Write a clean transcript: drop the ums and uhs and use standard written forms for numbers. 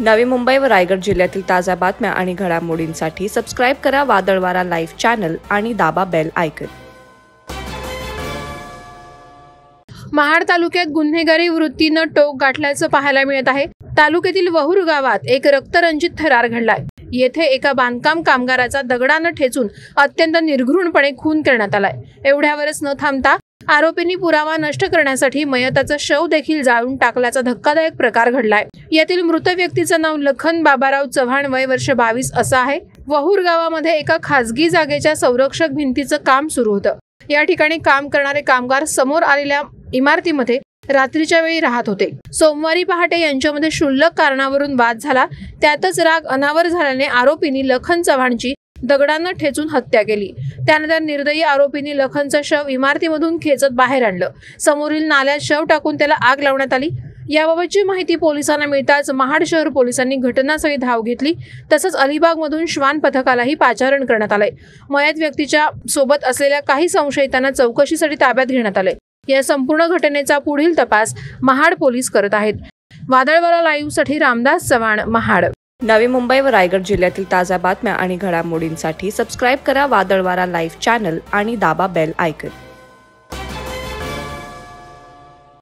नवी मुंबई व रायगड जिल्ह्यातील ताज्या बातम्या आणि घडामोडींसाठी सबस्क्राईब करा वादळवारा लाईव्ह चॅनल आणि दाबा बेल आयकॉन। महाड तालुक्यात गुन्हेगारी वृत्तीनं टोक गाठल्याचं पाहायला मिळत आहे। तालुक्यातील वहूर गावात एक रक्तरंजित थरार घडलाय। येथे एका बांधकाम कामगाराचा दगडानं ठेचून अत्यंत निर्घृणपणे खून करण्यात आलाय। एवढ्यावरच न थांबता आरोपींनी पुरावा नष्ट करण्यासाठी मयताचं शव देखील जाळून टाकल्याचा धक्कादायक प्रकार घडलाय। यातील मृत व्यक्तीचं नाव लखन बाबाराव चव्हाण, वय वर्ष 22 असं आहे। वहूर गावामध्ये एका खासगी जागेच्या संरक्षक भिंतीचं काम सुरू होतं। या ठिकाणी काम करणारे कामगार समोर आलेल्या इमारतीमध्ये रात्रीच्या वेळी राहत होते। सोमवारी पहाटे यांच्यामध्ये क्षुल्लक कारणावरून वाद झाला। त्यातच राग अनावर झाल्याने आरोपींनी लखन चव्हाणची दगडानं ठेचून हत्या केली। त्यानंतर निर्दयी आरोपींनी लखनचं शव इमारतीमधून खेचत बाहेर आणलं। समोरील नाल्यात शव टाकून त्याला आग लावण्यात आली। याबाबतची माहिती पोलिसांना मिळताच महाड शहर पोलिसांनी घटनास्थळी धाव घेतली। तसंच अलिबागमधून श्वान पथकालाही पाचारण करण्यात आले। मयत व्यक्तीच्या सोबत असलेल्या काही संशयितांना चौकशीसाठी ताब्यात घेण्यात आले। या संपूर्ण घटनेचा पुढील तपास महाड पोलीस करत आहेत। वादळवारा लाईव्ह साठी रामदास चव्हाण, महाड। नवी मुंबई व रायगड जिल्ह्यातील ताज्या बातम्या आणि घडामोडींसाठी सबस्क्राईब करा वादळवारा लाईव्ह चॅनल आणि दाबा बेल आयकॉन।